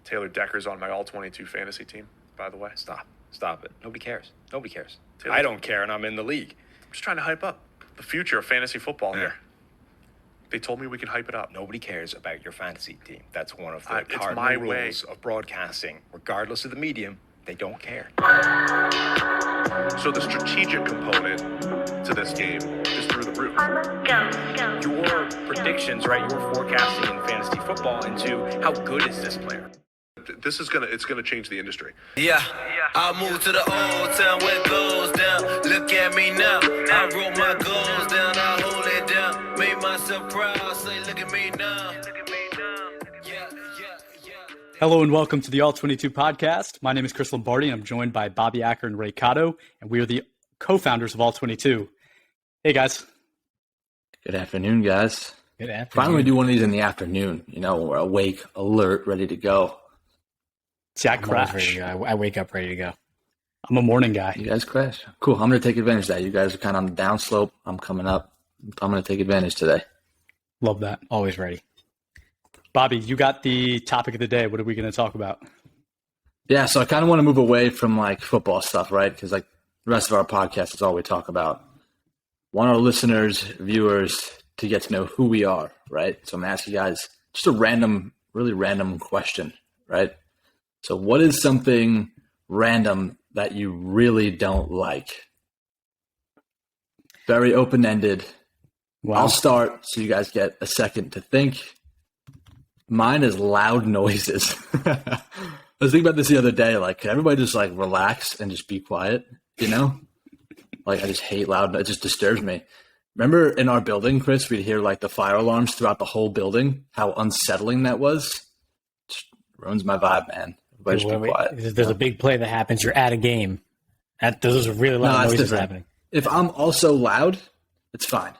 Taylor Decker's on my all-22 fantasy team, by the way. Stop it. Nobody cares. Taylor, I don't care, and I'm in the league. I'm just trying to hype up the future of fantasy football here. They told me we could hype it up. Nobody cares about your fantasy team. That's one of the It's cardinal my rules way. of broadcasting. Regardless of the medium, they don't care. So the strategic component to this game is through the roof. Your predictions, right? Your forecasting in fantasy football into how good is this player. It's gonna change the industry. Yeah, I moved to the old town where it goes down. Look at me now. I wrote my goals down. I hold it down. Made myself proud. Say, look at me now. Yeah. Hello and welcome to the All-22 podcast. My name is Chris Lombardi and I'm joined by Bobby Acker and Ray Cotto, and we are the co-founders of All-22. Hey guys. Good afternoon, guys. Good afternoon. Finally do one of these in the afternoon. You know, we're awake, alert, ready to go. See, I I'm always ready crash. to go. I wake up ready to go. I'm a morning guy. You guys crash. Cool. I'm going to take advantage of that. You guys are kind of on the downslope. I'm coming up. I'm going to take advantage today. Love that. Always ready. Bobby, you got the topic of the day. What are we going to talk about? Yeah, so I kind of want to move away from like football stuff, right? Because like the rest of our podcast is all we talk about. Want our listeners, viewers to get to know who we are, right? So I'm going to ask you guys just a really random question, right? So what is something random that you really don't like? Very open-ended. Wow. I'll start so you guys get a second to think. Mine is loud noises. I was thinking about this the other day. Like, could everybody just like relax and just be quiet? You know? Like, I just hate loud. It just disturbs me. Remember in our building, Chris, we'd hear like the fire alarms throughout the whole building. How unsettling that was. Just ruins my vibe, man. Everybody just be quiet. There's a big play that happens. You're at a game. Those are really loud it's noises different. happening. If I'm also loud, it's fine.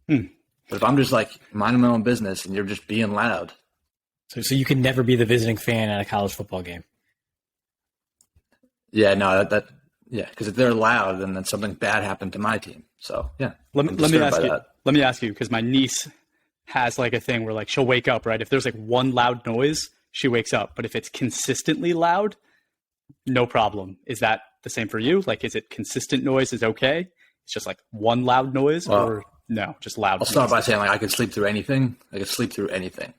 But if I'm just like minding my own business and you're just being loud. So you can never be the visiting fan at a college football game. Yeah, no, because if they're loud, then something bad happened to my team. So yeah, Let me ask you, because my niece has like a thing where like she'll wake up, right? If there's like one loud noise, she wakes up. But if it's consistently loud, no problem. Is that the same for you? Like, is it consistent noise is okay? It's just like one loud noise, or no, just loud I'll start by saying like I can sleep through anything. I can sleep through anything.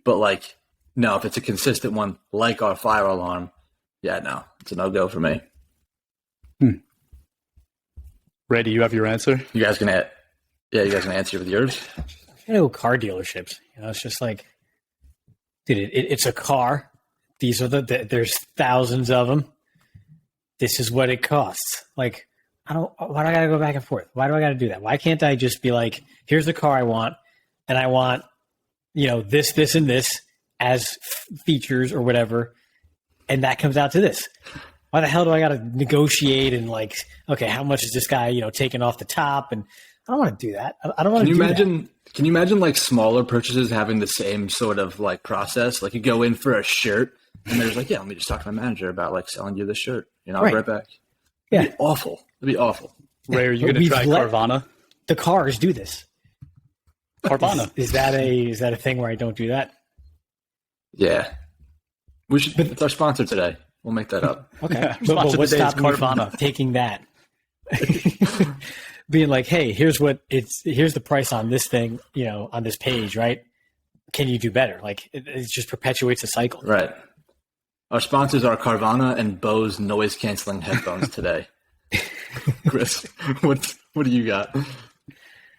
But like, no, if it's a consistent one, like our fire alarm, yeah, no, it's a no-go for me. Ray, do you have your answer? You guys gonna answer with yours? You know, car dealerships. You know, it's just like, dude, it's a car. These are there's thousands of them. This is what it costs. Like, why do I got to go back and forth? Why do I got to do that? Why can't I just be like, here's the car I want, and I want, you know, this, and this as features or whatever, and that comes out to this. Why the hell do I got to negotiate and like, okay, how much is this guy, you know, taking off the top? And I don't want to do that. I don't want to do that. Can you imagine like smaller purchases having the same sort of like process? Like you go in for a shirt and there's like, yeah, let me just talk to my manager about like selling you this shirt. You know, I'll be right back. Yeah. It'd be awful. It'd be awful. Ray, are you going to try Carvana? The cars do this. Carvana. Is that a thing where I don't do that? Yeah. It's our sponsor today. We'll make that up. Okay. Sponsor what today is stopped me from Carvana. taking that? Being like, hey, here's the price on this thing, you know, on this page, right? Can you do better? Like it just perpetuates a cycle. Right. Our sponsors are Carvana and Bose noise canceling headphones today. Chris, what do you got?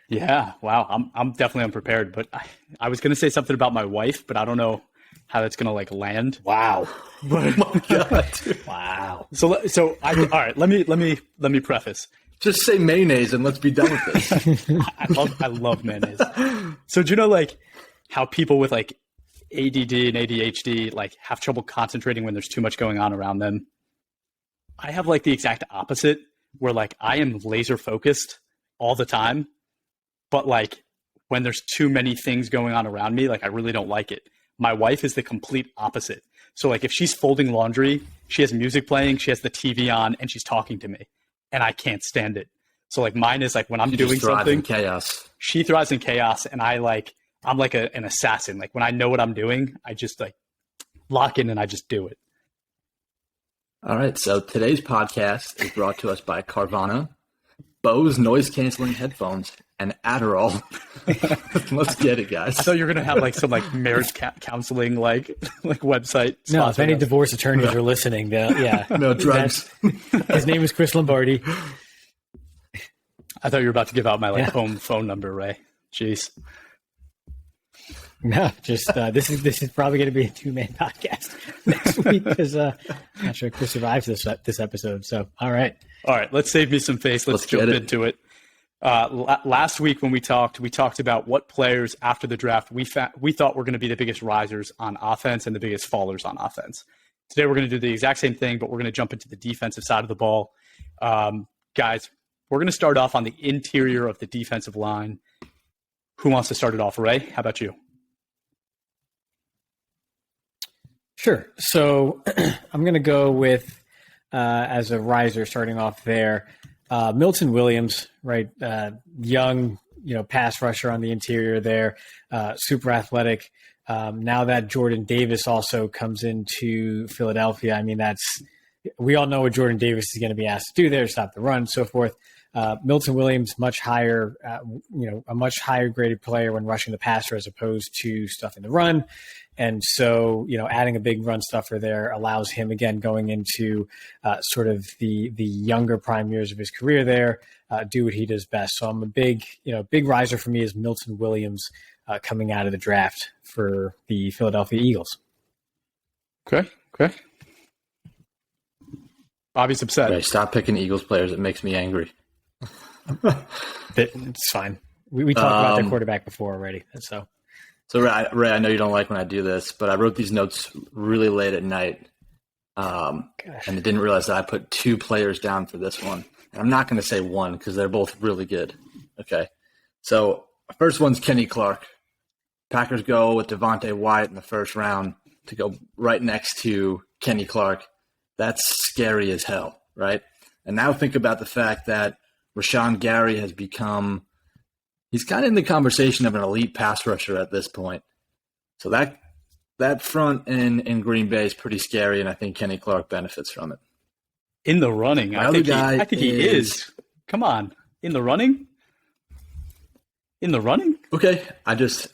Yeah, wow. I'm definitely unprepared, but I was going to say something about my wife, but I don't know how that's going to like land. Wow. Oh my God. Wow. So all right, let me preface. Just say mayonnaise and let's be done with this. I love mayonnaise. So do you know like how people with like ADD and ADHD like have trouble concentrating when there's too much going on around them? I have like the exact opposite, where like I am laser focused all the time, but like when there's too many things going on around me, like I really don't like it. My wife is the complete opposite. So like if she's folding laundry, she has music playing, she has the TV on, and she's talking to me, and I can't stand it. So like mine is like when I'm doing something, in chaos. She thrives in chaos, and I'm like an assassin. Like when I know what I'm doing, I just like lock in and I just do it. All right, so today's podcast is brought to us by Carvana, Bose noise-canceling headphones, and Adderall. Let's get it, guys. I thought you were gonna have like some like marriage counseling like website. No, if any sponsoring us. divorce attorneys are listening, yeah. No drugs. His name is Chris Lombardi. I thought you were about to give out my like home phone number, Ray. Jeez. No, just this is probably going to be a 2-man podcast next week because I'm not sure Chris survives this episode. So, all right. All right, let's save me some face. Let's jump into it. Last week when we talked about what players after the draft we thought were going to be the biggest risers on offense and the biggest fallers on offense. Today we're going to do the exact same thing, but we're going to jump into the defensive side of the ball. Guys, we're going to start off on the interior of the defensive line. Who wants to start it off? Ray, how about you? Sure. So I'm going to go with, as a riser starting off there, Milton Williams, right? Young, pass rusher on the interior there, super athletic. Now that Jordan Davis also comes into Philadelphia, I mean, we all know what Jordan Davis is going to be asked to do there, stop the run, so forth. Milton Williams, much higher, a much higher graded player when rushing the passer as opposed to stuffing the run. And so, adding a big run stuffer there allows him, again, going into sort of the younger prime years of his career there, do what he does best. So I'm a big riser for me is Milton Williams coming out of the draft for the Philadelphia Eagles. Okay. Bobby's upset. Okay, stop picking Eagles players. It makes me angry. It's fine. We talked about their quarterback before already. So Ray, I know you don't like when I do this, but I wrote these notes really late at night, and I didn't realize that I put 2 players down for this one. And I'm not going to say one because they're both really good. Okay, so first one's Kenny Clark. Packers go with Devontae Wyatt in the first round to go right next to Kenny Clark. That's scary as hell, right? And now think about the fact that Rashawn Gary has become – he's kind of in the conversation of an elite pass rusher at this point. So that front in Green Bay is pretty scary, and I think Kenny Clark benefits from it. In the running, I think he is. Come on, in the running. Okay, just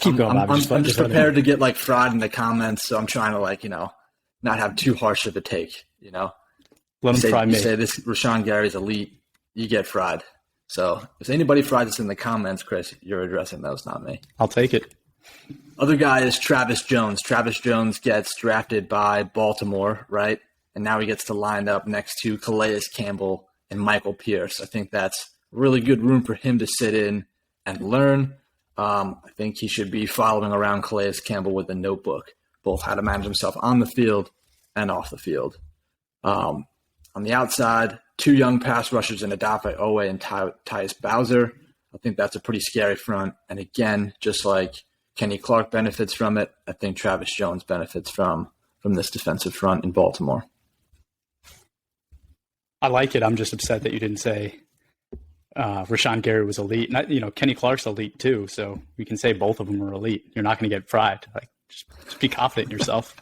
keep going, Bob. I'm just prepared to get like fried in the comments, so I'm trying to not have too harsh of a take. Let him fry me. You say this Rashawn Gary's elite, you get fried. So if anybody fries us in the comments, Chris, you're addressing those, not me. I'll take it. Other guy is Travis Jones. Travis Jones gets drafted by Baltimore, right? And now he gets to line up next to Calais Campbell and Michael Pierce. I think that's really good room for him to sit in and learn. I think he should be following around Calais Campbell with a notebook, both how to manage himself on the field and off the field. On the outside, 2 young pass rushers in Odafe Owe and Tyus Bowser. I think that's a pretty scary front. And again, just like Kenny Clark benefits from it, I think Travis Jones benefits from this defensive front in Baltimore. I like it. I'm just upset that you didn't say Rashawn Gary was elite. Kenny Clark's elite too, so we can say both of them are elite. You're not going to get fried. Just be confident in yourself.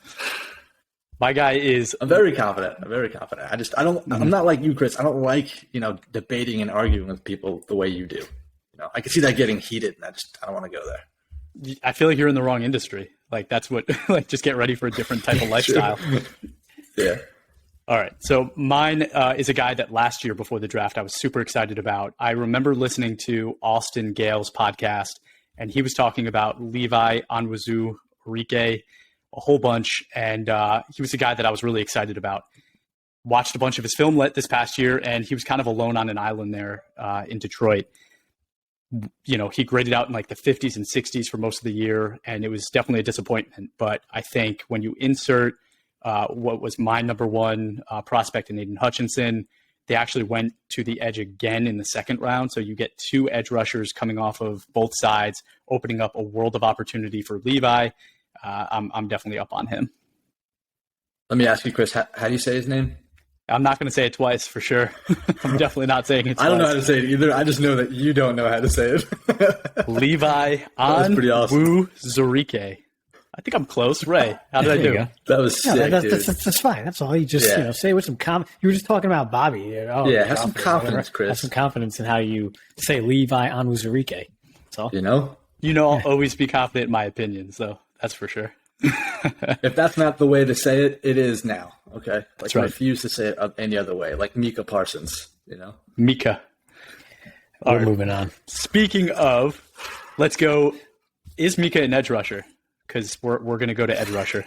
My guy is. I'm very confident. I'm not like you, Chris. I don't like debating and arguing with people the way you do. I can see that getting heated, and I don't want to go there. I feel like you're in the wrong industry. That's what. Just get ready for a different type of lifestyle. Yeah. All right. So mine is a guy that last year before the draft I was super excited about. I remember listening to Austin Gale's podcast, and he was talking about Levi Onwuzurike a whole bunch, and he was a guy that I was really excited about. Watched a bunch of his film this past year, and he was kind of alone on an island there in Detroit. He graded out in the 50s and 60s for most of the year, and it was definitely a disappointment. But I think when you insert what was my number one prospect in Aiden Hutchinson, they actually went to the edge again in the second round. So you get 2 edge rushers coming off of both sides, opening up a world of opportunity for Levi. I'm definitely up on him. Let me ask you, Chris, how do you say his name? I'm not going to say it twice for sure. I'm definitely not saying it twice. I don't know how to say it either. I just know that you don't know how to say it. Levi Onwuzurike. I think I'm close. Ray, how did I There you do? go. That was No, sick, dude. that's fine. That's all. You just say with some you were just talking about Bobby. Have some confidence, Chris. Have some confidence in how you say Levi Onwuzurike. That's all. You know? I'll always be confident in my opinion, so that's for sure. If that's not the way to say it, it is now. Okay? Like, I right. refuse to say it any other way. Like Mika Parsons, Mika. We're moving on. Speaking of, let's go. Is Mika an edge rusher? Because we're going to go to edge rusher.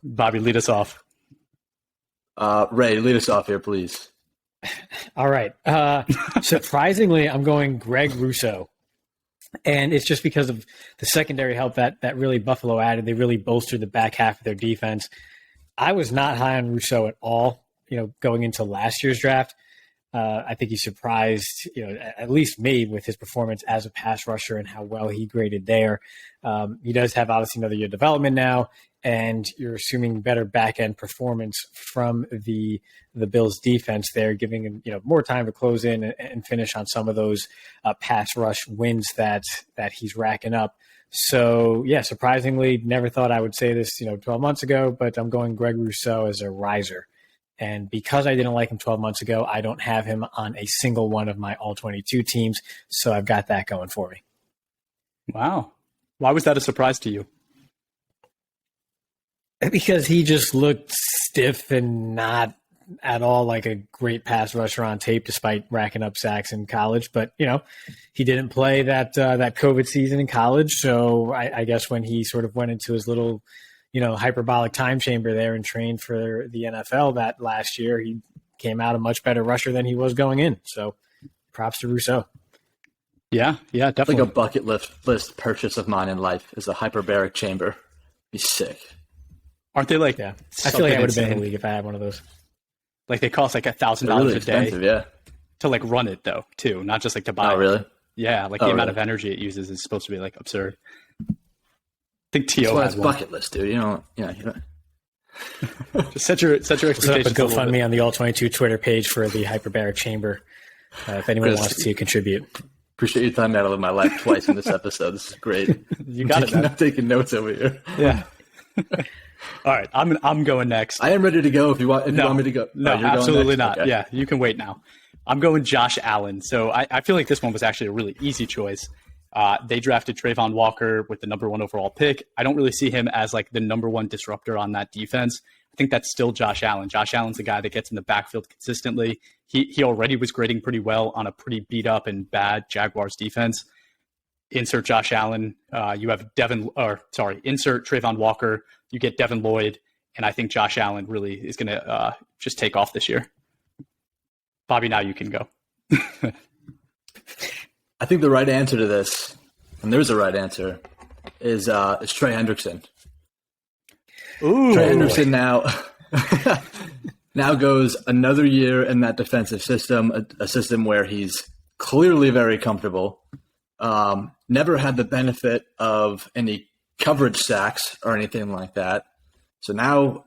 Bobby, lead us off. Ray, lead us off here, please. All right. Surprisingly, I'm going Greg Rousseau. And it's just because of the secondary help that really Buffalo added. They really bolstered the back half of their defense. I was not high on Rousseau at all, going into last year's draft. I think he surprised, at least me with his performance as a pass rusher and how well he graded there. He does have obviously another year of development now, and you're assuming better back end performance from the Bills defense there, giving him more time to close in and finish on some of those pass rush wins that he's racking up. So yeah, surprisingly, never thought I would say this 12 months ago, but I'm going Greg Rousseau as a riser. And because I didn't like him 12 months ago, I don't have him on a single one of my all-22 teams. So I've got that going for me. Wow. Why was that a surprise to you? Because he just looked stiff and not at all like a great pass rusher on tape, despite racking up sacks in college. But, he didn't play that COVID season in college. So I guess when he sort of went into his little hyperbolic time chamber there and trained for the NFL that last year, he came out a much better rusher than he was going in. So props to Rousseau. Yeah, definitely. Like a bucket list purchase of mine in life is a hyperbaric chamber. Be sick. Aren't they like? Yeah, I feel like I would have been in the insane? league if I had one of those. Like they cost like $1,000 Really a day expensive, yeah. to like run it though, too, not just like to buy. Oh, really? Yeah, like the amount of energy it uses is supposed to be like absurd. I think That's T.O. why has it's one. bucket list, dude. You don't. Just set your Set up a expectations. a little bit. GoFundMe on the All-22 Twitter page for the hyperbaric chamber if anyone Chris. wants to contribute. Appreciate your time out of my life twice in this episode. This is great. You got it, man. I'm taking notes over here. Yeah. All right, I'm going next. I am ready to go if you want. If you want me to go. No, Oh, you're going absolutely next? not. Okay. Yeah, you can wait now. I'm going Josh Allen. So I feel like this one was actually a really easy choice. They drafted Trayvon Walker with the number 1 overall pick. I don't really see him as like the number 1 disruptor on that defense. I think that's still Josh Allen. Josh Allen's the guy that gets in the backfield consistently. He already was grading pretty well on a pretty beat up and bad Jaguars defense. Insert Josh Allen. You have insert Trayvon Walker. You get Devin Lloyd. And I think Josh Allen really is going to just take off this year. Bobby, now you can go. I think the right answer to this, and there's a right answer, is Trey Hendrickson. Ooh. Trey Hendrickson now goes another year in that defensive system, a system where he's clearly very comfortable. Never had the benefit of any coverage sacks or anything like that. So now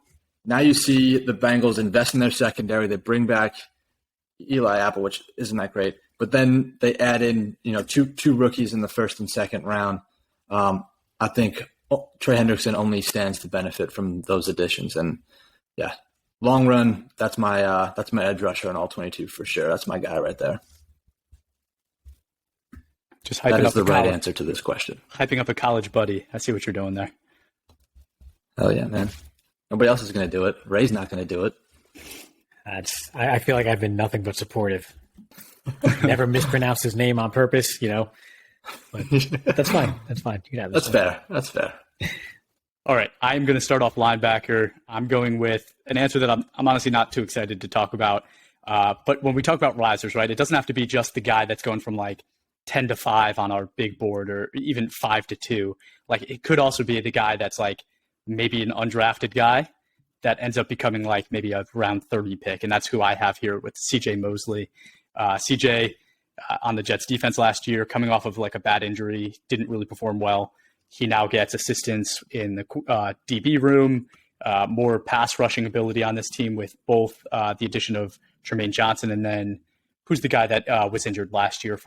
you see the Bengals invest in their secondary. They bring back Eli Apple, which isn't that great. But then they add in, two rookies in the first and second round. I think Trey Hendrickson only stands to benefit from those additions. And yeah, long run, that's my edge rusher on all 22 for sure. That's my guy right there. Just hyping That is up the a right college, answer to this question. hyping up a college buddy. I see what you're doing there. Oh yeah, man. Nobody else is going to do it. Ray's not going to do it. I feel like I've been nothing but supportive. Never mispronounced his name on purpose, But that's fine. That's fine. You can have this. That's fair. All right, I'm going to start off linebacker. I'm going with an answer that I'm honestly not too excited to talk about. But when we talk about risers, right, it doesn't have to be just the guy that's going from like 10 to 5 on our big board or even 5 to 2. Like it could also be the guy that's like maybe an undrafted guy that ends up becoming like maybe a round 30 pick. And that's who I have here with CJ Mosley. CJ on the Jets defense last year, coming off of like a bad injury, didn't really perform well. He now gets assistance in the DB room, more pass rushing ability on this team with both the addition of Tremaine Johnson and then who's the guy that was injured last year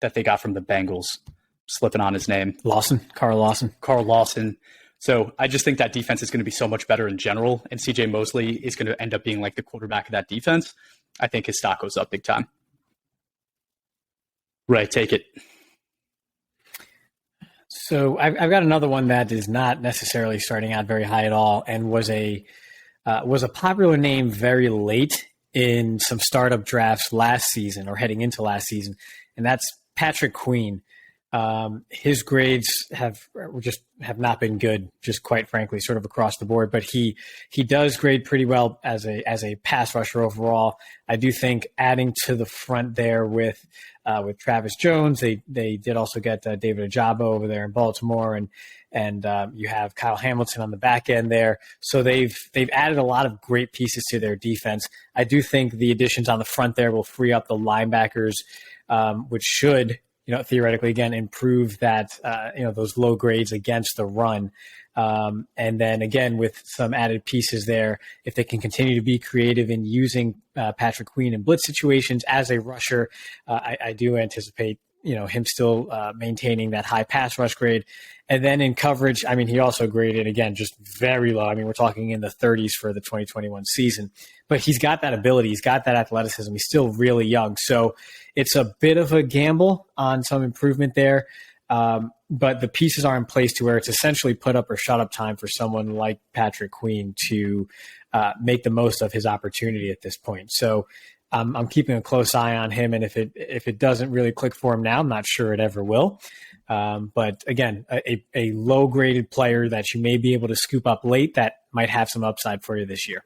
that they got from the Bengals? slipping on his name. Carl Lawson. Carl Lawson. So I just think that defense is going to be so much better in general, and CJ Mosley is going to end up being like the quarterback of that defense. I think his stock goes up big time. Right, take it. So I've got another one that is not necessarily starting out very high at all, and was a popular name very late in some startup drafts last season or heading into last season, and that's Patrick Queen. His grades have not been good, just quite frankly, sort of across the board. But he does grade pretty well as a pass rusher overall. I do think adding to the front there with Travis Jones, they did also get David Ajabo over there in Baltimore, and you have Kyle Hamilton on the back end there. So they've added a lot of great pieces to their defense. I do think the additions on the front there will free up the linebackers, which should, theoretically, again, improve that, those low grades against the run. And then again, with some added pieces there, if they can continue to be creative in using Patrick Queen in blitz situations as a rusher, I do anticipate, him still maintaining that high pass rush grade. And then in coverage, he also graded, again, just very low. We're talking in the 30s for the 2021 season. But he's got that ability. He's got that athleticism. He's still really young. So it's a bit of a gamble on some improvement there. But the pieces are in place to where it's essentially put up or shut up time for someone like Patrick Queen to make the most of his opportunity at this point. So I'm keeping a close eye on him. And if it doesn't really click for him now, I'm not sure it ever will. But again, a low graded player that you may be able to scoop up late that might have some upside for you this year.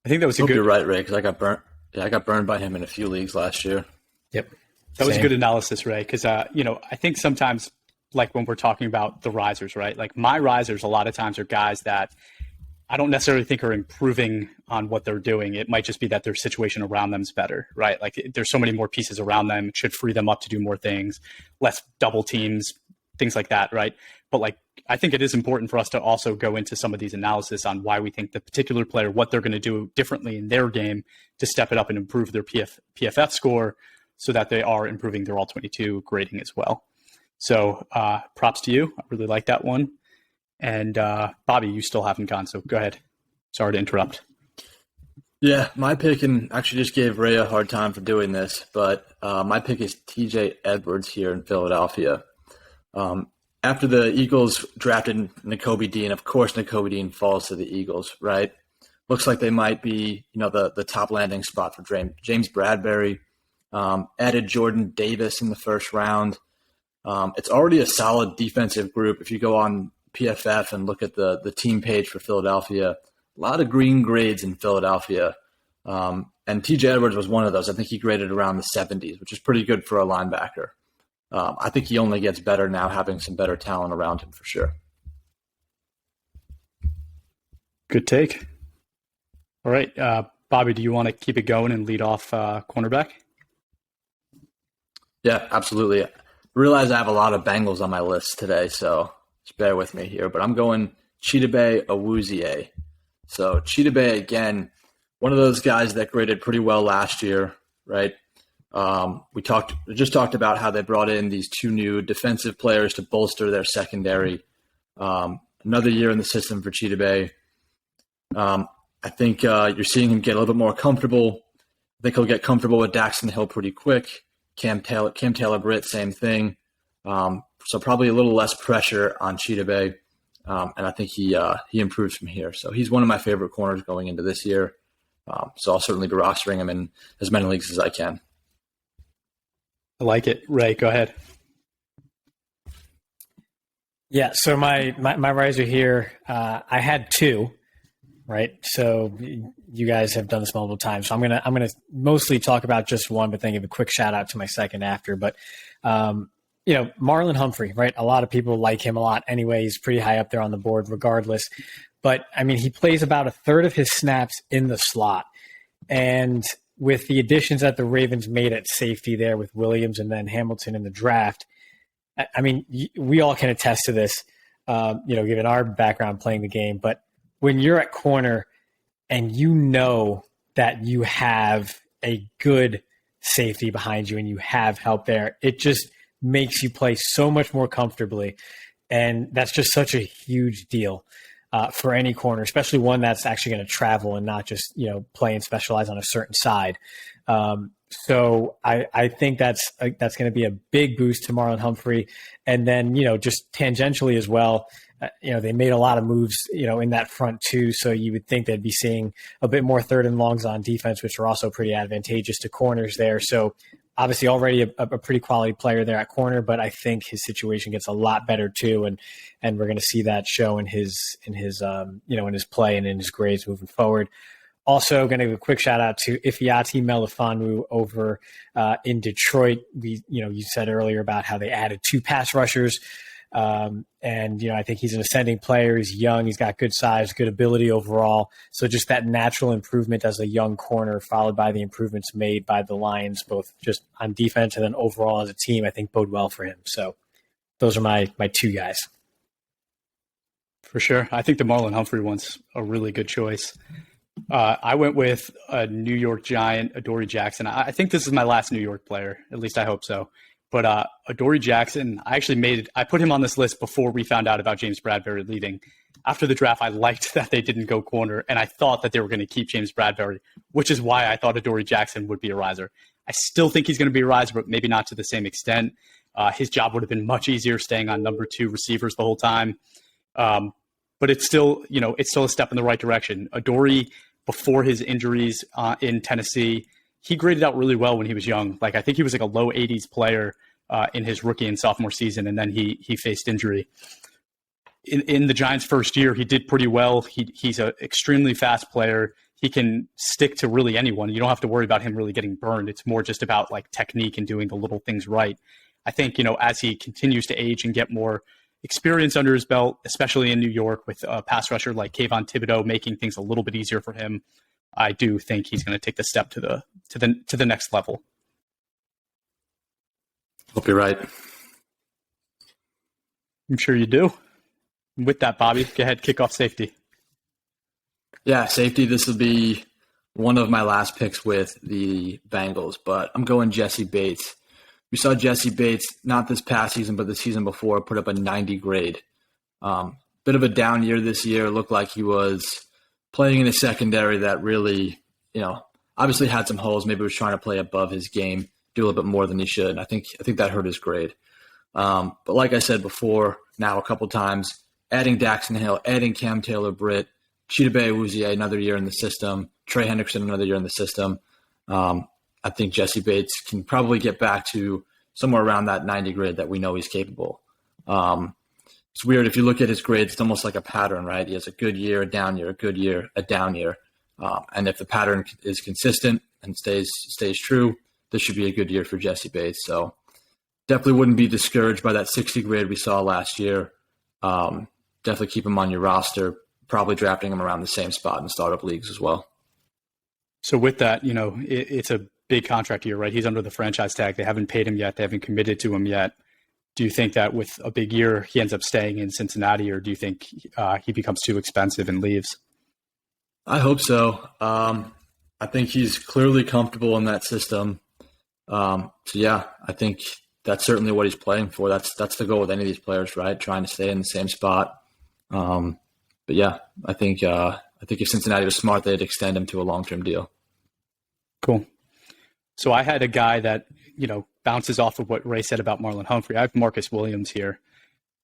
I think that was I hope you're right, Ray, because I got burnt. Yeah, I got burned by him in a few leagues last year. Yep. That was a good analysis, Ray, because, I think sometimes, like when we're talking about the risers, right? Like my risers a lot of times are guys that I don't necessarily think are improving on what they're doing. It might just be that their situation around them is better, right? Like there's so many more pieces around them. It should free them up to do more things, less double teams, things like that, right? But I think it is important for us to also go into some of these analysis on why we think the particular player, what they're going to do differently in their game to step it up and improve their PFF score so that they are improving their all-22 grading as well. So props to you. I really like that one. And Bobby, you still haven't gone, so go ahead. Sorry to interrupt. Yeah, my pick, and actually just gave Ray a hard time for doing this, but my pick is TJ Edwards here in Philadelphia. After the Eagles drafted Nakobe Dean, of course Nakobe Dean falls to the Eagles, right? Looks like they might be, the top landing spot for James Bradbury. Added Jordan Davis in the first round. It's already a solid defensive group. If you go on PFF and look at the team page for Philadelphia, a lot of green grades in Philadelphia. And TJ Edwards was one of those. I think he graded around the 70s, which is pretty good for a linebacker. I think he only gets better now having some better talent around him for sure. Good take. All right. Bobby, do you want to keep it going and lead off cornerback? Yeah, absolutely. I realize I have a lot of Bengals on my list today, so just bear with me here. But I'm going Chidobe Awuzie. So Chidobe, again, one of those guys that graded pretty well last year, right? We just talked about how they brought in these two new defensive players to bolster their secondary. Another year in the system for Chidobe. I think you're seeing him get a little bit more comfortable. I think he'll get comfortable with Daxton Hill pretty quick. Cam Taylor-Britt, same thing. So probably a little less pressure on Chidobe. And I think he improves from here. So he's one of my favorite corners going into this year. So I'll certainly be rostering him in as many leagues as I can. I like it. Ray, go ahead. Yeah, so my riser here, I had two, right? So you guys have done this multiple times. So I'm gonna mostly talk about just one, but then give a quick shout out to my second after. But Marlon Humphrey, right? A lot of people like him a lot anyway. He's pretty high up there on the board regardless. But he plays about a third of his snaps in the slot. And with the additions that the Ravens made at safety there with Williams and then Hamilton in the draft, we all can attest to this, given our background playing the game. But when you're at corner and you know that you have a good safety behind you and you have help there, it just makes you play so much more comfortably. And that's just such a huge deal for any corner, especially one that's actually going to travel and not just, play and specialize on a certain side. So I think that's going to be a big boost to Marlon Humphrey. And then, just tangentially as well, they made a lot of moves, in that front too. So you would think they'd be seeing a bit more third and longs on defense, which are also pretty advantageous to corners there. So obviously already a pretty quality player there at corner, but I think his situation gets a lot better too. And we're going to see that show in his play and in his grades moving forward. Also, going to give a quick shout out to Ifeatu Melifonwu over in Detroit. You said earlier about how they added 2 pass rushers. I think he's an ascending player. He's young. He's got good size, good ability overall. So just that natural improvement as a young corner, followed by the improvements made by the Lions, both just on defense and then overall as a team, I think bode well for him. So those are my 2 guys. For sure. I think the Marlon Humphrey one's a really good choice. I went with a New York Giant, Adoree Jackson. I think this is my last New York player. At least I hope so. But Adoree Jackson, I put him on this list before we found out about James Bradbury leaving. After the draft, I liked that they didn't go corner, and I thought that they were going to keep James Bradbury, which is why I thought Adoree Jackson would be a riser. I still think he's going to be a riser, but maybe not to the same extent. His job would have been much easier staying on number 2 receivers the whole time. But it's still a step in the right direction. Adoree, before his injuries in Tennessee, he graded out really well when he was young. I think he was a low 80s player in his rookie and sophomore season, and then he faced injury. In the Giants' first year, he did pretty well. He's an extremely fast player. He can stick to really anyone. You don't have to worry about him really getting burned. It's more just about technique and doing the little things right. I think, as he continues to age and get more experience under his belt, especially in New York with a pass rusher like Kayvon Thibodeau making things a little bit easier for him, I do think he's going to take the step to the next level. Hope you're right. I'm sure you do. With that, Bobby, go ahead, kick off safety. Yeah, safety. This will be one of my last picks with the Bengals, but I'm going Jesse Bates. We saw Jesse Bates, not this past season, but the season before, put up a 90 grade. Bit of a down year this year. Looked like he was playing in a secondary that really, obviously had some holes. Maybe was trying to play above his game, do a little bit more than he should. And I think that hurt his grade. But like I said before, now a couple times, adding Daxton Hill, adding Cam Taylor-Britt, Chidobe Awuzie another year in the system, Trey Hendrickson another year in the system. I think Jesse Bates can probably get back to somewhere around that 90 grade that we know he's capable. It's weird. If you look at his grades, it's almost like a pattern, right? He has a good year, a down year, a good year, a down year. And if the pattern is consistent and stays true, this should be a good year for Jesse Bates. So definitely wouldn't be discouraged by that 60 grade we saw last year. Definitely keep him on your roster, probably drafting him around the same spot in startup leagues as well. So with that, it's a big contract year, right? He's under the franchise tag. They haven't paid him yet. They haven't committed to him yet. Do you think that with a big year, he ends up staying in Cincinnati, or do you think he becomes too expensive and leaves? I hope so. I think he's clearly comfortable in that system. I think that's certainly what he's playing for. That's the goal with any of these players, right? Trying to stay in the same spot. I think if Cincinnati was smart, they'd extend him to a long-term deal. Cool. So I had a guy that, bounces off of what Ray said about Marlon Humphrey. I have Marcus Williams here.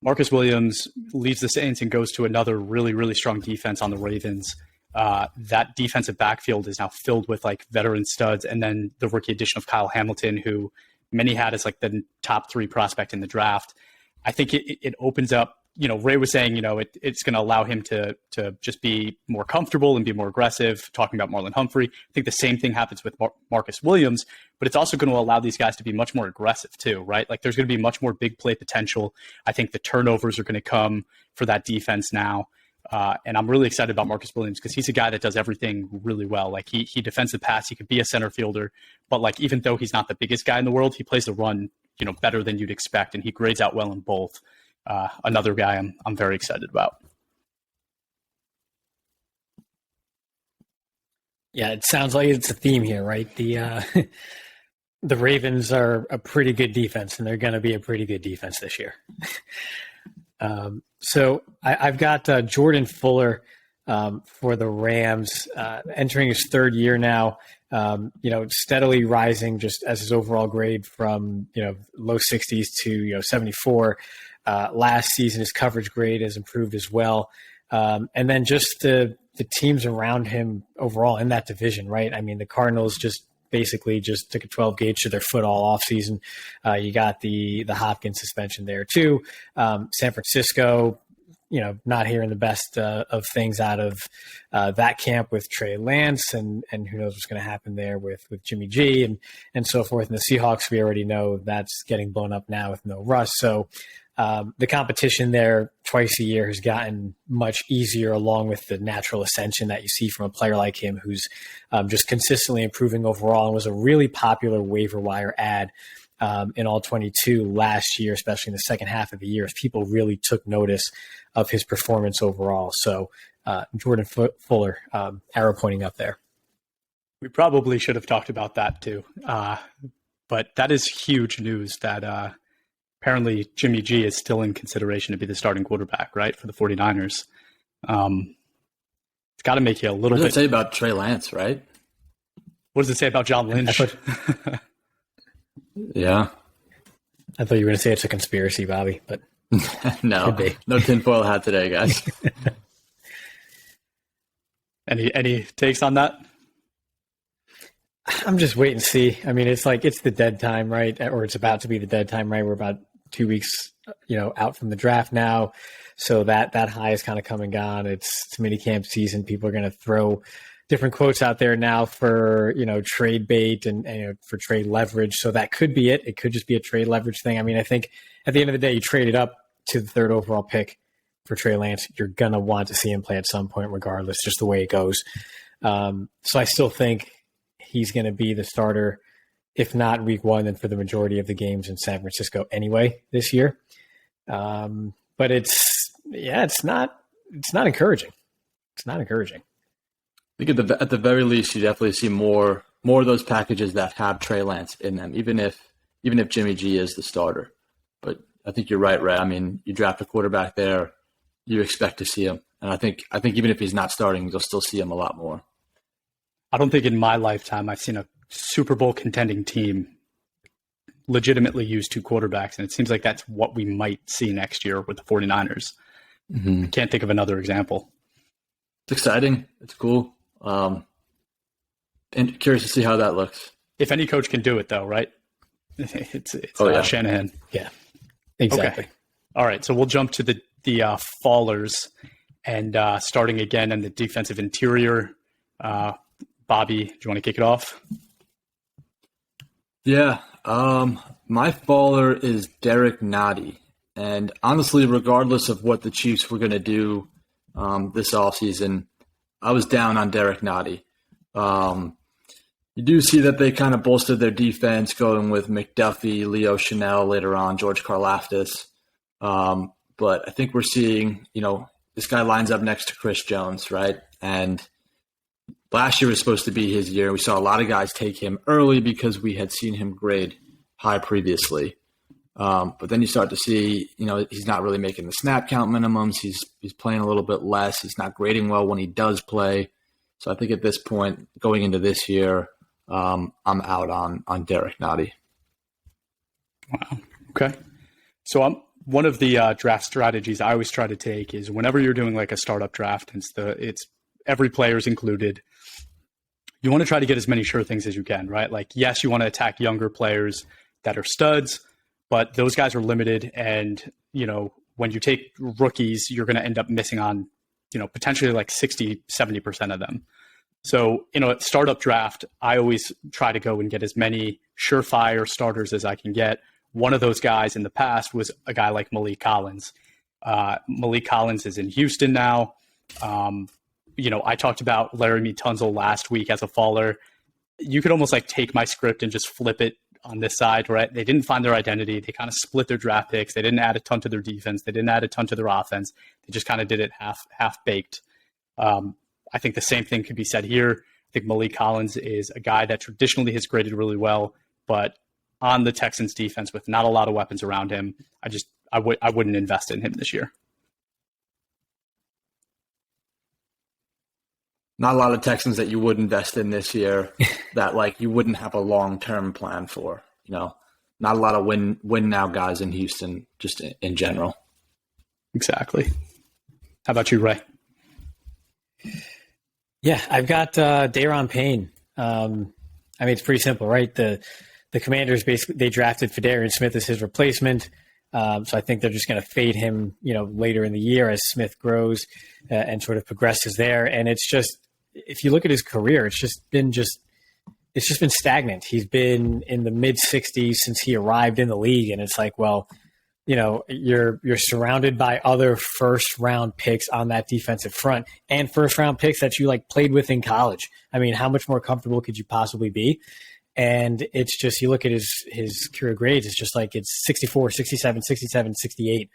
Marcus Williams leaves the Saints and goes to another really, really strong defense on the Ravens. That defensive backfield is now filled with veteran studs, and then the rookie addition of Kyle Hamilton, who many had as the top 3 prospect in the draft. I think it opens up. Ray was saying, it's going to allow him to just be more comfortable and be more aggressive, talking about Marlon Humphrey. I think the same thing happens with Marcus Williams, but it's also going to allow these guys to be much more aggressive too, right? There's going to be much more big play potential. I think the turnovers are going to come for that defense now. And I'm really excited about Marcus Williams because he's a guy that does everything really well. He defends the pass. He could be a center fielder, but even though he's not the biggest guy in the world, he plays the run, better than you'd expect. And he grades out well in both. Another guy I'm very excited about. Yeah, it sounds like it's a theme here, right? The the Ravens are a pretty good defense, and they're going to be a pretty good defense this year. So I've got Jordan Fuller for the Rams, entering his third year now. Steadily rising just as his overall grade from low 60s to 74. Last season, his coverage grade has improved as well, and then just the teams around him overall in that division, right? I mean, the Cardinals basically took a 12 gauge to their foot all offseason. You got the Hopkins suspension there too. San Francisco, not hearing the best of things out of that camp with Trey Lance, and who knows what's going to happen there with Jimmy G and so forth. And the Seahawks, we already know that's getting blown up now with no Russ. So the competition there twice a year has gotten much easier, along with the natural ascension that you see from a player like him who's just consistently improving overall, and was a really popular waiver wire ad in all 22 last year, especially in the second half of the year, as people really took notice of his performance overall. So Jordan Fuller, arrow pointing up there. We probably should have talked about that too. But that is huge news that apparently Jimmy G is still in consideration to be the starting quarterback, right, for the 49ers. It's got to make you a little bit... What does it say about Trey Lance, right? What does it say about John Lynch? Yeah. I thought you were going to say it's a conspiracy, Bobby, but no tinfoil hat today, guys. Any takes on that? I'm just waiting to see. I mean, it's like it's the dead time, right? Or it's about to be the dead time, right? We're about 2 weeks, out from the draft now. So that high is kind of come and gone. It's minicamp season. People are going to throw different quotes out there now for, trade bait and for trade leverage. So that could be it. It could just be a trade leverage thing. I mean, I think at the end of the day, you traded up to the third overall pick for Trey Lance. You're going to want to see him play at some point, regardless, just the way it goes. So I still think he's going to be the starter, if not in week one, then for the majority of the games in San Francisco anyway this year. But it's not encouraging. It's not encouraging. I think at the very least, you definitely see more of those packages that have Trey Lance in them, even if Jimmy G is the starter. But I think you're right, Ray. I mean, you draft a quarterback there, you expect to see him, and I think even if he's not starting, you'll still see him a lot more. I don't think in my lifetime I've seen a Super Bowl contending team legitimately use two quarterbacks, and it seems like that's what we might see next year with the 49ers. Mm-hmm. I can't think of another example. It's exciting. It's cool. And curious to see how that looks. If any coach can do it, though, right? It's Shanahan. Yeah, exactly. Okay. All right, so we'll jump to the fallers, and starting again in the defensive interior. Bobby, do you want to kick it off? Yeah, my faller is Derek Nottie. And honestly, regardless of what the Chiefs were going to do this offseason, I was down on Derek Nottie. You do see that they kind of bolstered their defense, going with McDuffie, Leo Chanel later on, George Karlaftis. But I think we're seeing, this guy lines up next to Chris Jones, right? And last year was supposed to be his year. We saw a lot of guys take him early because we had seen him grade high previously. But then you start to see, he's not really making the snap count minimums. He's playing a little bit less. He's not grading well when he does play. So I think at this point, going into this year, I'm out on Derek Nottie. Wow. Okay. So one of the draft strategies I always try to take is whenever you're doing like a startup draft, it's every player's included. You want to try to get as many sure things as you can, right? Like, yes, you want to attack younger players that are studs, but those guys are limited. And, when you take rookies, you're going to end up missing on, potentially like 60, 70% of them. So, a startup draft, I always try to go and get as many surefire starters as I can get. One of those guys in the past was a guy like Malik Collins. Malik Collins is in Houston now. I talked about Laramie Tunzel last week as a faller. You could almost like take my script and just flip it on this side, right? They didn't find their identity. They kind of split their draft picks. They didn't add a ton to their defense. They didn't add a ton to their offense. They just kind of did it half baked. I think the same thing could be said here. I think Malik Collins is a guy that traditionally has graded really well, but on the Texans defense with not a lot of weapons around him, I wouldn't invest in him this year. Not a lot of Texans that you would invest in this year that like you wouldn't have a long-term plan for, not a lot of win now guys in Houston, just in general. Exactly. How about you, Ray? Yeah, I've got Daron Payne. It's pretty simple, right? The Commanders basically they drafted Fadarian Smith as his replacement. So I think they're just going to fade him, later in the year as Smith grows and sort of progresses there. And it's just, if you look at his career, it's just been stagnant. He's been in the mid 60s since he arrived in the league. And it's like, well, you're surrounded by other first round picks on that defensive front and first round picks that you like played with in college. I mean, how much more comfortable could you possibly be? And it's just, you look at his career grades, it's just like it's 64, 67, 67, 68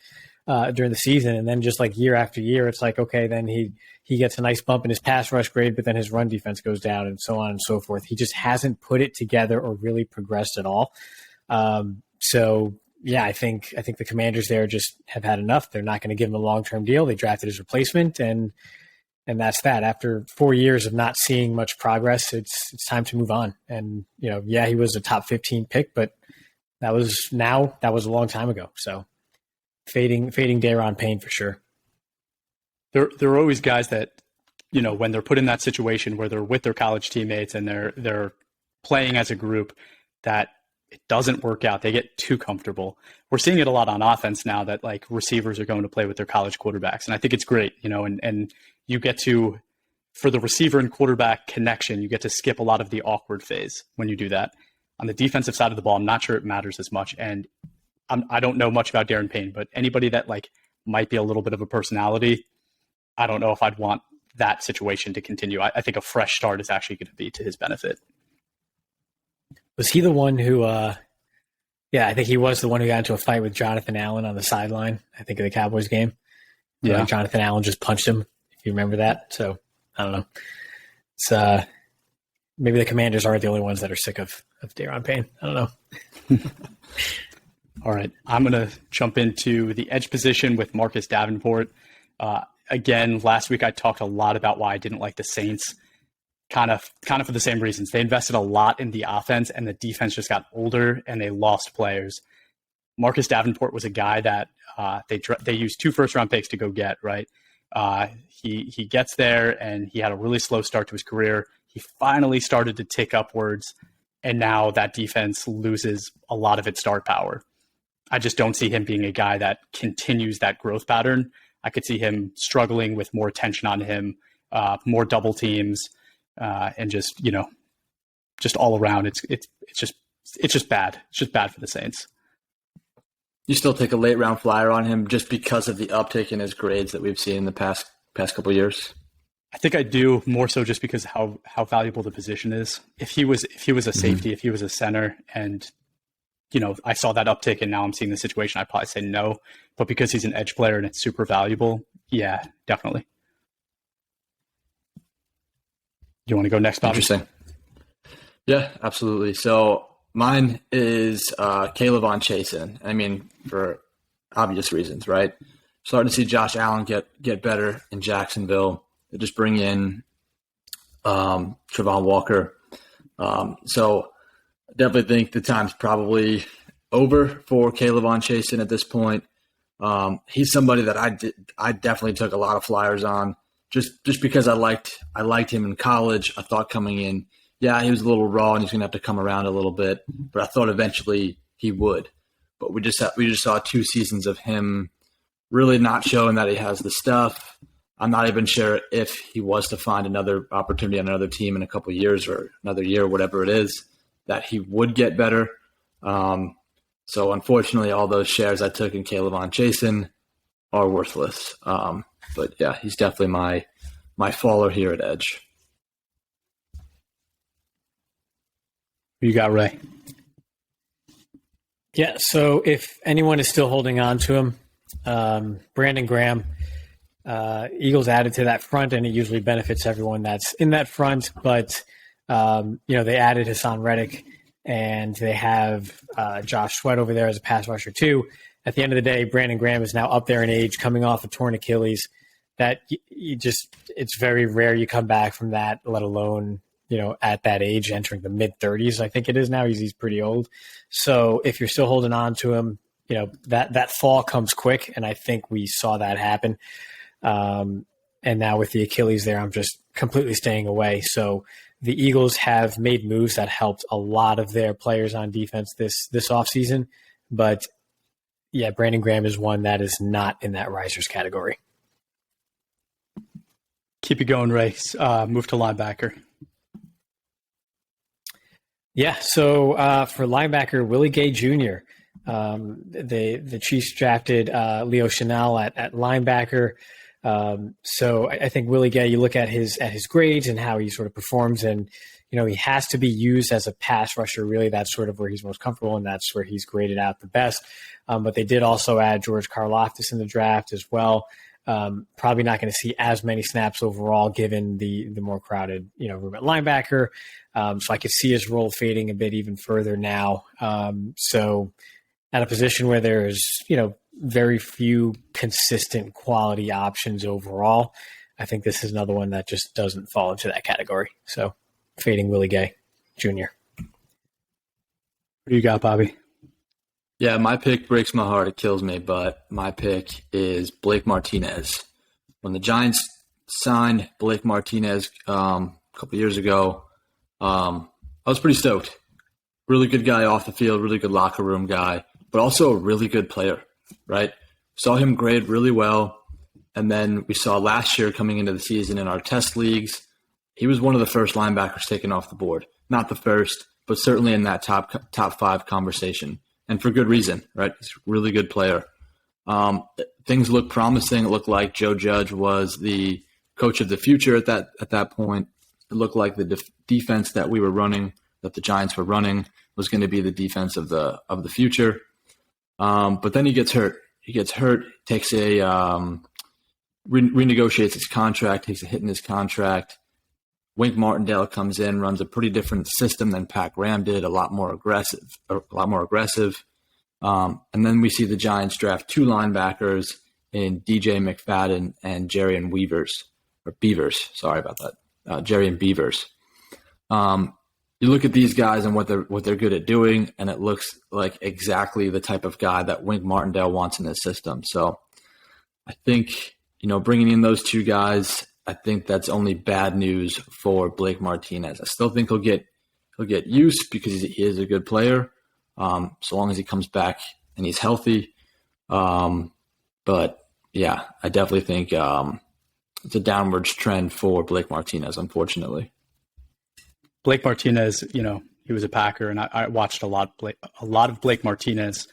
during the season. And then just like year after year, it's like, okay, then he gets a nice bump in his pass rush grade, but then his run defense goes down and so on and so forth. He just hasn't put it together or really progressed at all. So yeah, I think the Commanders there just have had enough. They're not going to give him a long-term deal. They drafted his replacement and that's that. After 4 years of not seeing much progress, it's time to move on. And, he was a top 15 pick, but that was a long time ago. So fading Daron Payne for sure. There are always guys that, when they're put in that situation where they're with their college teammates and they're playing as a group, that it doesn't work out. They get too comfortable. We're seeing it a lot on offense now that like receivers are going to play with their college quarterbacks. And I think it's great, and you get to, for the receiver and quarterback connection, you get to skip a lot of the awkward phase when you do that. On the defensive side of the ball, I'm not sure it matters as much. And I don't know much about Daron Payne, but anybody that like might be a little bit of a personality, I don't know if I'd want that situation to continue. I think a fresh start is actually going to be to his benefit. Was he the one who, I think he was the one who got into a fight with Jonathan Allen on the sideline, I think, of the Cowboys game. Yeah. Jonathan Allen just punched him, if you remember that. So, I don't know. It's maybe the Commanders aren't the only ones that are sick of Daron Payne. I don't know. All right. I'm going to jump into the edge position with Marcus Davenport. Again, last week I talked a lot about why I didn't like the Saints. Kind of for the same reasons. They invested a lot in the offense and the defense just got older and they lost players. Marcus Davenport was a guy that they used 2 first-round picks to go get, right? He gets there and he had a really slow start to his career. He finally started to tick upwards, and now that defense loses a lot of its star power. I just don't see him being a guy that continues that growth pattern. I could see him struggling with more attention on him, more double teams, and just all around. It's just bad. It's just bad for the Saints. You still take a late round flyer on him just because of the uptick in his grades that we've seen in the past couple of years? I think I do, more so just because how valuable the position is. If he was a safety, if he was a center, and I saw that uptick and now I'm seeing the situation, I'd probably say no. But because he's an edge player and it's super valuable, yeah, definitely. You want to go next, Bobby? Interesting. Yeah, absolutely. So mine is Kayvon Chasen. I mean, for obvious reasons, right? Starting to see Josh Allen get better in Jacksonville. They just bring in Travon Walker. So I definitely think the time's probably over for Kayvon Chasen at this point. He's somebody that I definitely took a lot of flyers on just because I liked him in college. I thought coming in, yeah, he was a little raw and he's going to have to come around a little bit, but I thought eventually he would. But we just saw 2 seasons of him really not showing that he has the stuff. I'm not even sure if he was to find another opportunity on another team in a couple of years or another year, whatever it is, that he would get better. So unfortunately, all those shares I took in Kayvon Chasen are worthless. But yeah, he's definitely my faller here at edge. Who you got, Ray? Yeah, so if anyone is still holding on to him, Brandon Graham, Eagles added to that front, and it usually benefits everyone that's in that front. But, they added Hassan Reddick and they have Josh Sweat over there as a pass rusher too. At the end of the day, Brandon Graham is now up there in age, coming off a torn Achilles. That it's very rare you come back from that, let alone, at that age, entering the mid-30s, I think it is now. He's pretty old. So if you're still holding on to him, that fall comes quick, and I think we saw that happen. And now with the Achilles there, I'm just completely staying away. So the Eagles have made moves that helped a lot of their players on defense this offseason. But, yeah, Brandon Graham is one that is not in that risers category. Keep it going, Ray. Move to linebacker. Yeah, so for linebacker, Willie Gay Jr., the Chiefs drafted Leo Chenal at linebacker. So I think Willie Gay, you look at his grades and how he sort of performs, and he has to be used as a pass rusher. Really, that's sort of where he's most comfortable, and that's where he's graded out the best. But they did also add George Karlaftis in the draft as well. Probably not going to see as many snaps overall, given the more crowded room at linebacker. So I could see his role fading a bit even further now. So at a position where there's very few consistent quality options overall, I think this is another one that just doesn't fall into that category. So fading Willie Gay Jr. What do you got, Bobby? Yeah, my pick breaks my heart. It kills me, but my pick is Blake Martinez. When the Giants signed Blake Martinez a couple years ago, I was pretty stoked. Really good guy off the field, really good locker room guy, but also a really good player, right? Saw him grade really well, and then we saw last year coming into the season in our test leagues, he was one of the first linebackers taken off the board. Not the first, but certainly in that top five conversation. And for good reason, right? He's a really good player. Things look promising. It looked like Joe Judge was the coach of the future at that point. It looked like the defense that we were running, that the Giants were running, was going to be the defense of the future. But then he gets hurt. Takes a renegotiates his contract, takes a hit in his contract. Wink Martindale comes in, runs a pretty different system than Pat Graham did, a lot more aggressive. And then we see the Giants draft two linebackers in DJ McFadden and Jerry and Beavers. Sorry about that. Jerry and Beavers. You look at these guys and what they're good at doing, and it looks like exactly the type of guy that Wink Martindale wants in his system. So I think, bringing in those two guys, I think that's only bad news for Blake Martinez. I still think he'll get use because he is a good player, so long as he comes back and he's healthy. But yeah, I definitely think it's a downwards trend for Blake Martinez, unfortunately. Blake Martinez, he was a Packer, and I watched a lot of Blake Martinez.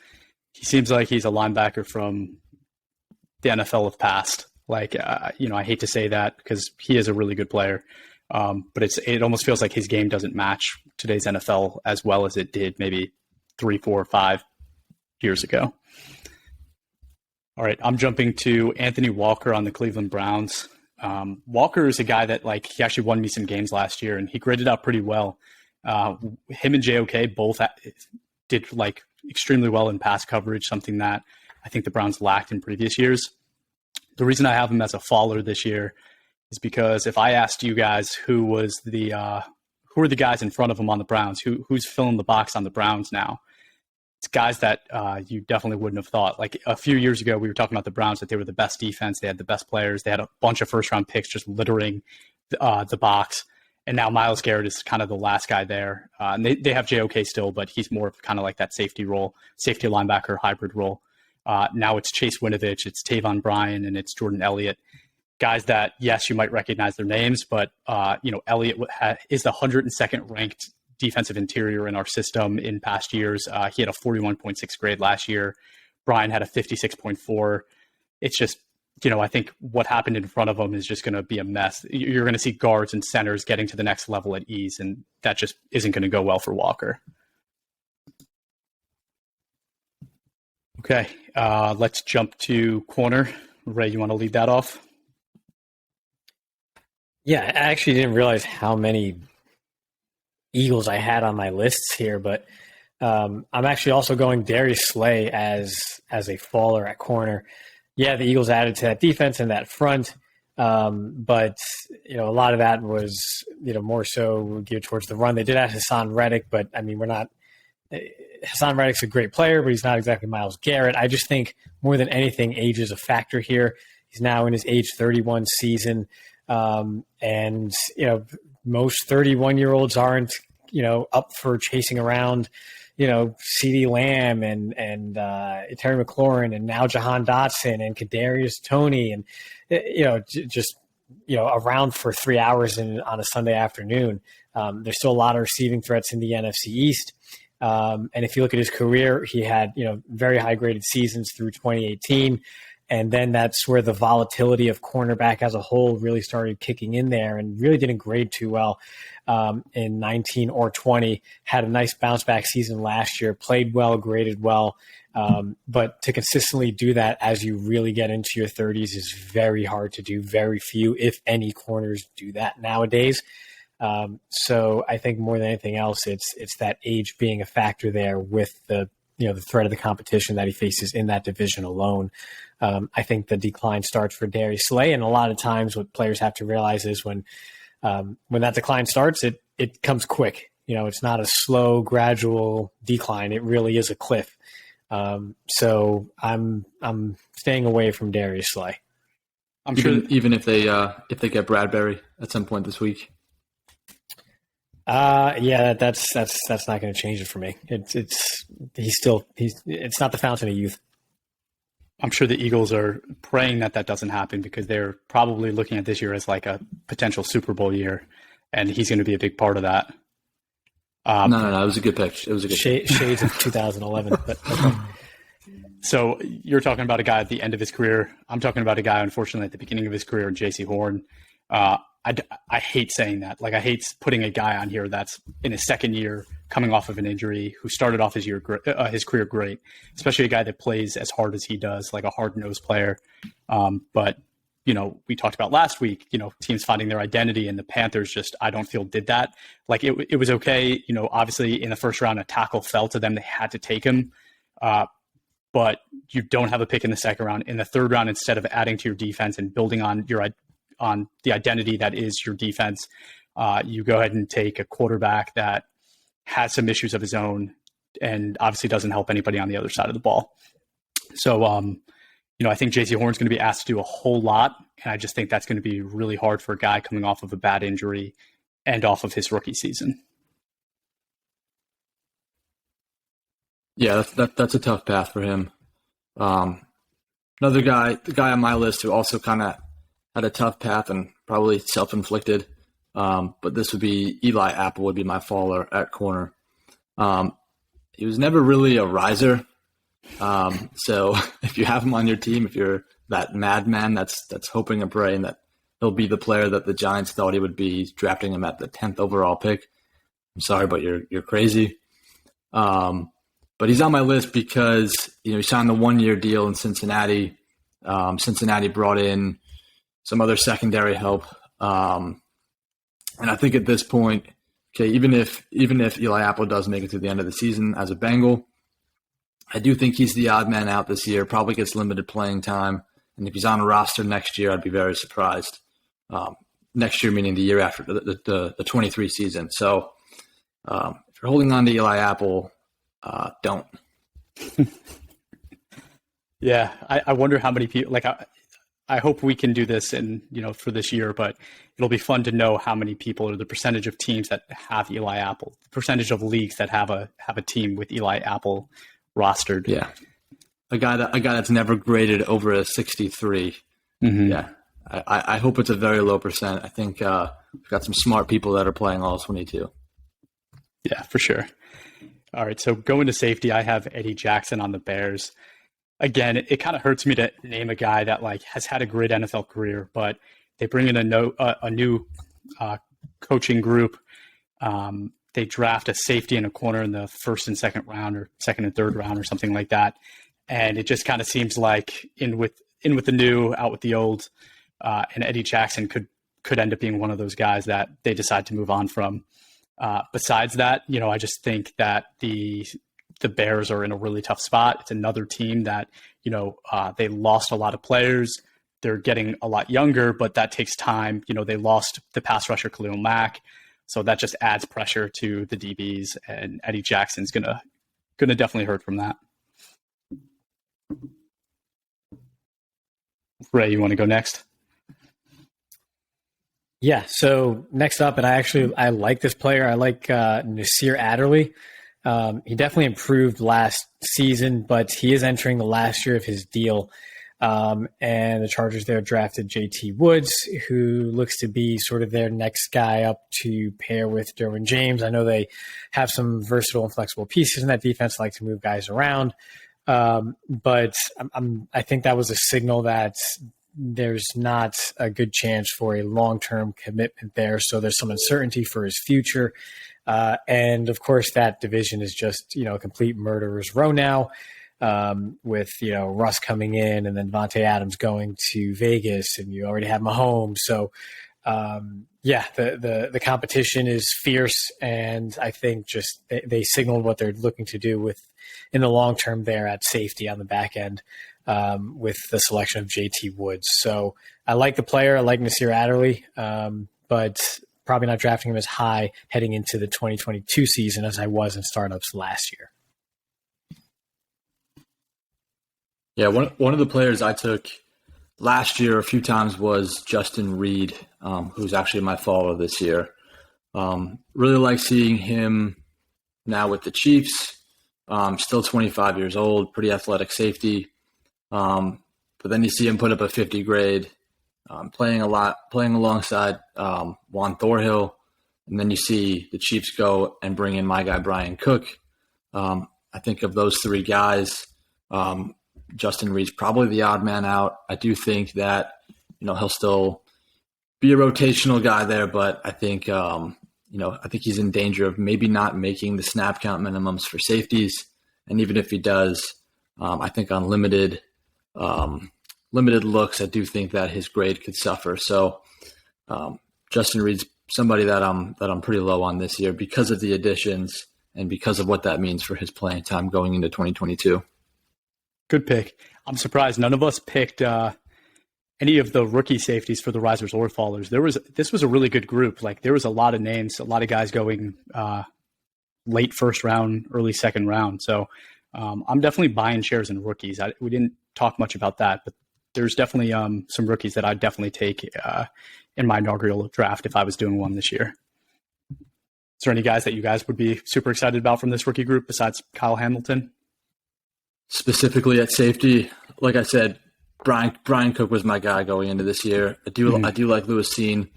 He seems like he's a linebacker from the NFL of past. I hate to say that because he is a really good player, but it almost feels like his game doesn't match today's NFL as well as it did maybe 3, 4, 5 years ago. All right, I'm jumping to Anthony Walker on the Cleveland Browns. Walker is a guy that he actually won me some games last year, and he graded out pretty well. Him and JOK both did extremely well in pass coverage, something that I think the Browns lacked in previous years. The reason I have him as a faller this year is because if I asked you guys who are the guys in front of him on the Browns, who's filling the box on the Browns now, it's guys that you definitely wouldn't have thought. A few years ago, we were talking about the Browns, that they were the best defense. They had the best players. They had a bunch of first-round picks just littering the box. And now Myles Garrett is kind of the last guy there. And they have JOK still, but he's more of kind of like that safety linebacker hybrid role. Now it's Chase Winovich, it's Taven Bryan, and it's Jordan Elliott. Guys that, yes, you might recognize their names, but, Elliott is the 102nd ranked defensive interior in our system in past years. He had a 41.6 grade last year. Bryan had a 56.4. It's just, I think what happened in front of him is just going to be a mess. You're going to see guards and centers getting to the next level at ease, and that just isn't going to go well for Walker. Okay, let's jump to corner. Ray, you want to lead that off? Yeah, I actually didn't realize how many Eagles I had on my lists here, but I'm actually also going Darius Slay as a faller at corner. Yeah, the Eagles added to that defense and that front, but a lot of that was more so geared towards the run. They did add Hassan Reddick, but I mean, Hassan Reddick's a great player, but he's not exactly Myles Garrett. I just think more than anything, age is a factor here. He's now in his age 31 season, and most 31-year-olds aren't up for chasing around CeeDee Lamb and Terry McLaurin and now Jahan Dotson and Kadarius Toney and just around for 3 hours on a Sunday afternoon. There's still a lot of receiving threats in the NFC East. And if you look at his career, he had very high graded seasons through 2018. And then that's where the volatility of cornerback as a whole really started kicking in there and really didn't grade too well in 19 or 20. Had a nice bounce back season last year, played well, graded well. But to consistently do that as you really get into your 30s is very hard to do. Very few, if any, corners do that nowadays. So I think more than anything else, it's that age being a factor there with the threat of the competition that he faces in that division alone. I think the decline starts for Darius Slay, and a lot of times what players have to realize is when that decline starts, it comes quick. It's not a slow, gradual decline. It really is a cliff. So I'm staying away from Darius Slay. I'm sure even if they get Bradbury at some point this week. Yeah, that's not going to change it for me. It's not the fountain of youth. I'm sure the Eagles are praying that doesn't happen because they're probably looking at this year as like a potential Super Bowl year, and he's going to be a big part of that. No, it was a good pick. It was a good shades of 2011. But okay. So you're talking about a guy at the end of his career. I'm talking about a guy, unfortunately, at the beginning of his career, J.C. Horn. I hate saying that. Like, I hate putting a guy on here that's in his second year, coming off of an injury, who started off his career great, especially a guy that plays as hard as he does, like a hard-nosed player. But we talked about last week, teams finding their identity, and the Panthers just, I don't feel, did that. Like, it was okay. Obviously in the first round, a tackle fell to them. They had to take him. But you don't have a pick in the second round. In the third round, instead of adding to your defense and building on the identity that is your defense, you go ahead and take a quarterback that has some issues of his own and obviously doesn't help anybody on the other side of the ball. So, I think J.C. Horn's going to be asked to do a whole lot, and I just think that's going to be really hard for a guy coming off of a bad injury and off of his rookie season. Yeah, that's a tough path for him. Another guy, the guy on my list who also kind of had a tough path and probably self-inflicted, but this would be Eli Apple would be my faller at corner. He was never really a riser. So if you have him on your team, if you're that madman that's hoping and praying that he'll be the player that the Giants thought he would be, drafting him at the 10th overall pick, I'm sorry, but you're crazy. But he's on my list because he signed the 1-year deal in Cincinnati. Cincinnati brought in some other secondary help, and I think at this point, okay, even if Eli Apple does make it to the end of the season as a Bengal, I do think he's the odd man out this year. Probably gets limited playing time, and if he's on a roster next year, I'd be very surprised. Next year, meaning the year after the 23 season. So if you're holding on to Eli Apple, don't. Yeah, I wonder how many people, like, I hope we can do this for this year, but it'll be fun to know how many people, or the percentage of teams that have Eli Apple, the percentage of leagues that have a team with Eli Apple rostered. Yeah. A guy that's never graded over a 63. Mm-hmm. Yeah. I hope it's a very low percent. I think we've got some smart people that are playing all 22. Yeah, for sure. All right, so going to safety, I have Eddie Jackson on the Bears. Again, it kind of hurts me to name a guy that has had a great NFL career, but they bring in a new coaching group. They draft a safety and a corner in the first and second round, or second and third round, or something like that. And it just kind of seems like in with the new, out with the old. And Eddie Jackson could end up being one of those guys that they decide to move on from. Besides that, I just think that the Bears are in a really tough spot. It's another team that, they lost a lot of players. They're getting a lot younger, but that takes time. They lost the pass rusher Khalil Mack. So that just adds pressure to the DBs, and Eddie Jackson's gonna definitely hurt from that. Ray, you want to go next? Yeah. So next up, and I like this player. I like Nasir Adderley. He definitely improved last season, but he is entering the last year of his deal. And the Chargers there drafted J.T. Woods, who looks to be sort of their next guy up to pair with Derwin James. I know they have some versatile and flexible pieces in that defense, like to move guys around. But I think that was a signal that there's not a good chance for a long-term commitment there. So there's some uncertainty for his future. And of course that division is just, a complete murderer's row now. With, Russ coming in and then Vontae Adams going to Vegas, and you already have Mahomes. So, the competition is fierce, and I think just they signaled what they're looking to do in the long term there at safety on the back end, with the selection of J.T. Woods. So I like the player. I like Nasir Adderley, but probably not drafting him as high heading into the 2022 season as I was in startups last year. Yeah, one of the players I took last year a few times was Justin Reed, who's actually my follower this year. Really like seeing him now with the Chiefs. Still 25 years old, pretty athletic safety. But then you see him put up a 50 grade, playing alongside Juan Thorhill. And then you see the Chiefs go and bring in my guy, Brian Cook. I think of those three guys, Justin Reed's probably the odd man out. I do think that, he'll still be a rotational guy there, but I think, I think he's in danger of maybe not making the snap count minimums for safeties. And even if he does, I think on limited looks, I do think that his grade could suffer. So Justin Reed's somebody that I'm pretty low on this year because of the additions and because of what that means for his playing time going into 2022. Good pick. I'm surprised none of us picked any of the rookie safeties for the risers or fallers. This was a really good group. Like, there was a lot of names, a lot of guys going late first round, early second round. So I'm definitely buying shares in rookies. We didn't talk much about that, but there's definitely some rookies that I'd definitely take in my inaugural draft if I was doing one this year. Is there any guys that you guys would be super excited about from this rookie group besides Kyle Hamilton? Specifically at safety, like I said, Brian Cook was my guy going into this year. I do like Lewis Seen,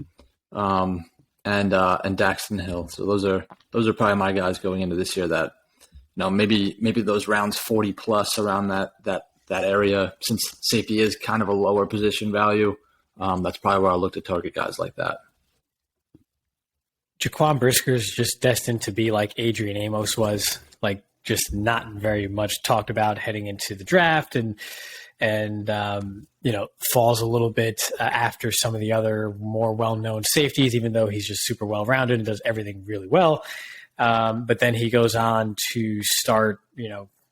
and Daxton Hill. So those are probably my guys going into this year. That maybe those rounds 40 plus around that area. Since safety is kind of a lower position value, that's probably where I look to target guys like that. Jaquan Brisker is just destined to be like Adrian Amos was, like just not very much talked about heading into the draft, and falls a little bit after some of the other more well-known safeties, even though he's just super well-rounded and does everything really well. But then he goes on to start,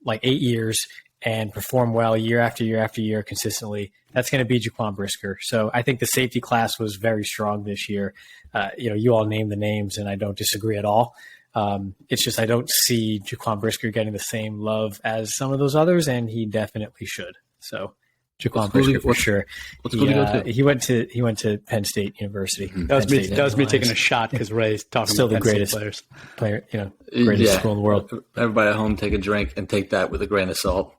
like 8 years and perform well year after year after year consistently. That's going to be Jaquan Brisker. So I think the safety class was very strong this year. You all named the names, and I don't disagree at all. It's just I don't see Jaquan Brisker getting the same love as some of those others, and he definitely should. So Jaquan Brisker for sure. He went to Penn State University. That was me taking a shot because Ray's talking still about the Penn greatest State player, greatest school in the world. Everybody at home, take a drink and take that with a grain of salt.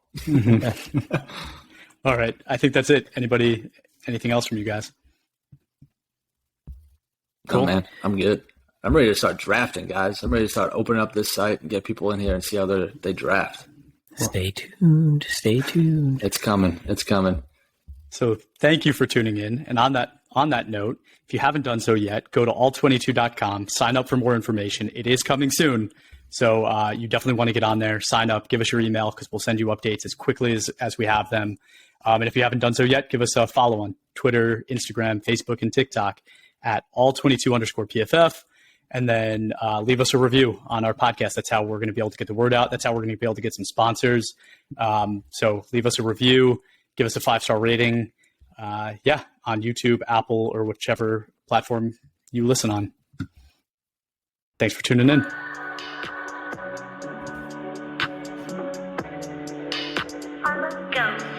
All right, I think that's it. Anything else from you guys? Cool, man. I'm good. I'm ready to start drafting, guys. I'm ready to start opening up this site and get people in here and see how they draft. Stay tuned. Stay tuned. It's coming. It's coming. So thank you for tuning in. And on that note, if you haven't done so yet, go to all22.com, sign up for more information. It is coming soon. So you definitely want to get on there, sign up, give us your email because we'll send you updates as quickly as we have them. And if you haven't done so yet, give us a follow on Twitter, Instagram, Facebook, and TikTok at all22_PFF. and then leave us a review on our podcast. That's how we're going to be able to get the word out. That's how we're going to be able to get some sponsors. So leave us a review, give us a 5-star rating. On YouTube, Apple, or whichever platform you listen on. Thanks for tuning in. I'm a ghost.